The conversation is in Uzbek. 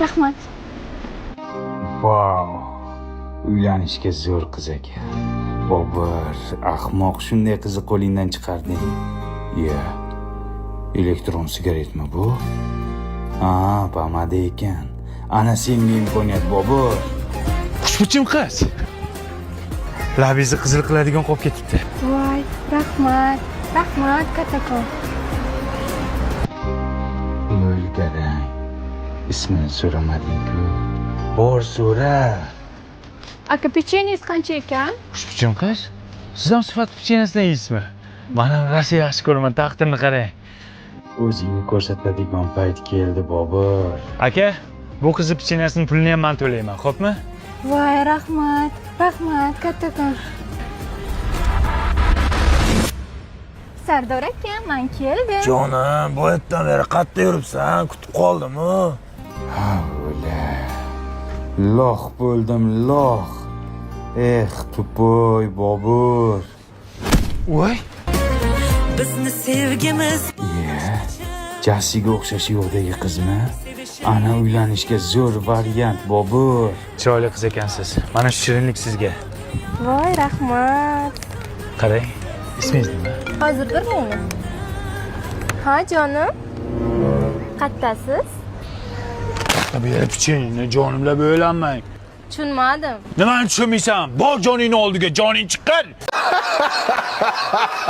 Rahmat. Vau. Uylanishga zo'r qiz ekan. Bobur, ahmoq, shunday qizni qo'lingdan chiqarding. Ya. Elektron sigaretmi bu? Ha, pomada ekan. Ana senga imkoniyat, Bobur. Xushbichim qiz. Labingizni qizil qiladigan qolib ketibdi. Voy, rahmat. Rahmat, kattakon. O'lgarang. Ismini so'ramading-ku. Bor so'ra. Aka, pechenniz qancha ekan? Xushbichim qiz. Siz ham sifat pechenasidan yeysizmi? Mana rosa yaxshi ko'raman, taqdirni qarang. O'zingni ko'rsatadigan payt keldi, Bobur. Aka, bu qizni pechenasining pulini ham men to'layman, xo'pmi? Voy, rahmat. Rahmat, kattakon. Sardor aka, men keldim. Jonim, boyatdan beri qayerda yuribsan? Kutib qoldim-ku. Havla. Loh bo'ldim, loh. Tupoy Bobur. Voy, Bizni sevgimiz Jassiga o'xshash yo'qdagi qizmi? Ana uylanishga zo'r variant, Bobur. chiroyli qiz ekansiz. Mana shu shirinlik sizga. Voy, rahmat. Qarang, ismingiz nima? Hozirdirmi uni? Ha, jonim. Qattasiz? Bu yerda pechenni jonimlab o'ylanmang. Tushunmadim. Nimani tushunmaysan? Bor joningni oldiga, joning chiqqan.